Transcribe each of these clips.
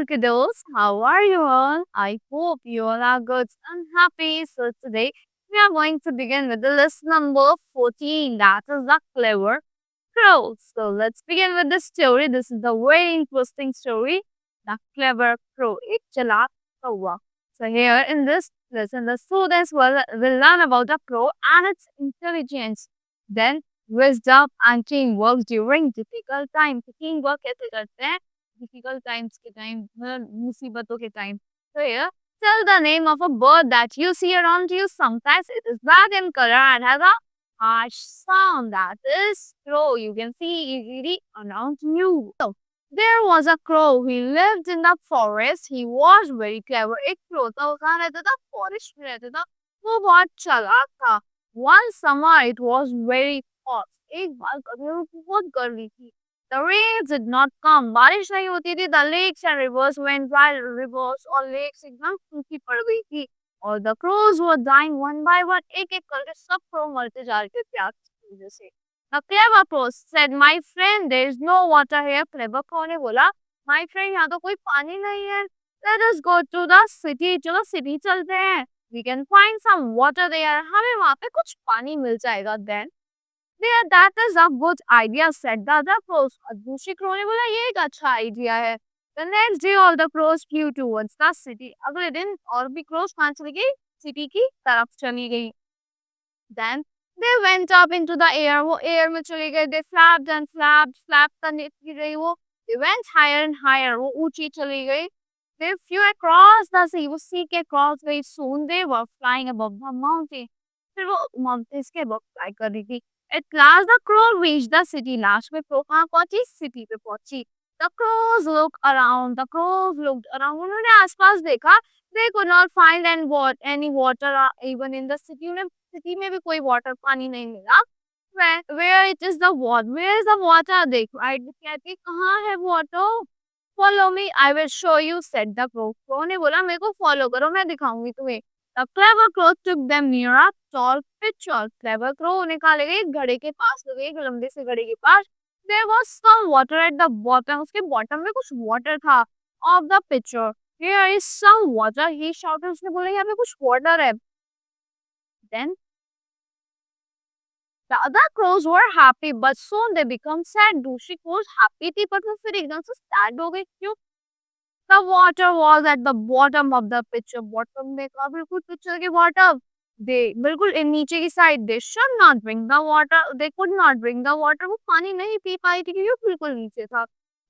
kiddos. How are you all? I hope you all are good and happy. So today we are going to begin with the list number 14. That is the clever crow. So let's begin with the story. This is a very interesting story. The clever crow. एक चालाक कौवा. So here in this lesson, the students will learn about the crow and its intelligence. Then wisdom and teamwork during difficult time. Teamwork कैसे करते हैं? Difficult times के time, मुसीबतों के time. So here, tell the name of a bird that you see around you. Sometimes it is black in color and has a harsh sound. That is crow. You can see easily around you. So there was a crow. He lived in the forest. He was very clever. एक crow था, वो कहाँ रहता था? Forest में रहता था. वो बहुत चालाक था. One summer it was very hot. एक बार कभी बहुत गर्मी थी. The rains did not come. बारिश नहीं होती थी. The lakes and rivers went dry. Rivers और lakes एकदम सूखी पड़ गई थी. और the crows were dying one by one. एक-एक करके सब crow मरते जा रहे थे प्यास की वजह से. The clever crow said, "My friend, there is no water here." Clever crow ने बोला, "My friend, यहाँ तो कोई पानी नहीं है. Let us go to the city. चलो city चलते हैं. We can find some water there. हमें वहाँ पे कुछ पानी मिल जाएगा." Then there, that is a good idea, said the other crows. और दूसरी crow ने बोला ये एक अच्छा आइडिया है. The next day all the crows flew towards the city. अगले दिन और भी crows कहाँ चली गई? City की तरफ चली गई. Then they went up into the air. वो air में चली गई. They flapped and flapped. Flap करने रही वो. They went higher and higher. वो ऊंची चली गई. They flew across the sea. वो sea के cross गई. Soon they were flying above the mountain. फिर वो mountains के above fly कर रही थी. At last the crow reached the city. Last में crow कहाँ पहुंची? City पे पहुंची. The crows looked around. The crows looked around. उन्होंने आसपास देखा. They could not find any water even in the city. उन्हें city में भी कोई water पानी नहीं मिला. Where it is the water? Where is the water? देख right कहती कहाँ है water? Follow me. I will show you. Said the crow. Crow ने बोला मेरे को follow करो मैं दिखाऊंगी तुम्हें. The clever crow took them near a tall pitcher. Clever crow उन्हें कहाँ ले गई? घड़े के पास ले गई. एक लंबे से घड़े के पास. There was some water at the bottom. उसके bottom में कुछ water था. Of the pitcher. Here is some water. He shouted. उसने बोला यहाँ पे कुछ water है. Then the other crows were happy, but soon they become sad. दूसरी crows happy थी, but वो फिर एकदम से sad हो गई. क्यों? The water was at the bottom of the pitcher. Bottom में कहा बिल्कुल pitcher के bottom. They बिल्कुल नीचे की side. They should not drink the water. They could not drink the water. वो पानी नहीं पी पाई थी क्योंकि वो बिल्कुल नीचे था.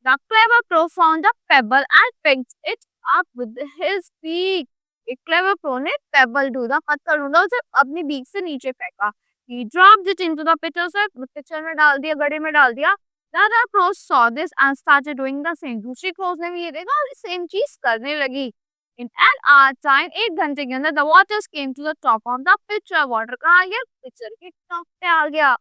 The clever crow found a pebble and picked it up with his beak. एक clever crow ने pebble ढूंढा, पत्थर ढूंढा, उसे अपनी beak से नीचे फेंका. He dropped it into the pitcher. से pitcher में डाल दिया, गड्ढे में डाल दिया. The other crows saw this and started doing the same. दूसरी crows ने भी ये देखा और same चीज करने लगी. In an hour time, 8 घंटे के अंदर the waters came to the top of the pitcher. Water कहाँ आ गया? Pitcher के top पे आ गया.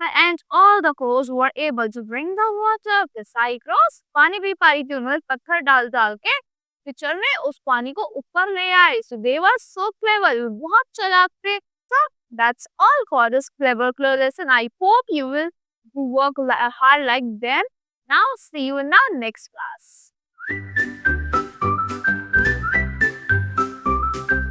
And all the crows were able to drink the water. The सारी crows पानी पी पा रही थी. उन्होंने पत्थर डाल डाल के pitcher में उस पानी को ऊपर ले आए. So they were so clever. बहुत चालाक थे. So that's all for this clever crow lesson. I hope you will work hard like them. Now see you in our next class.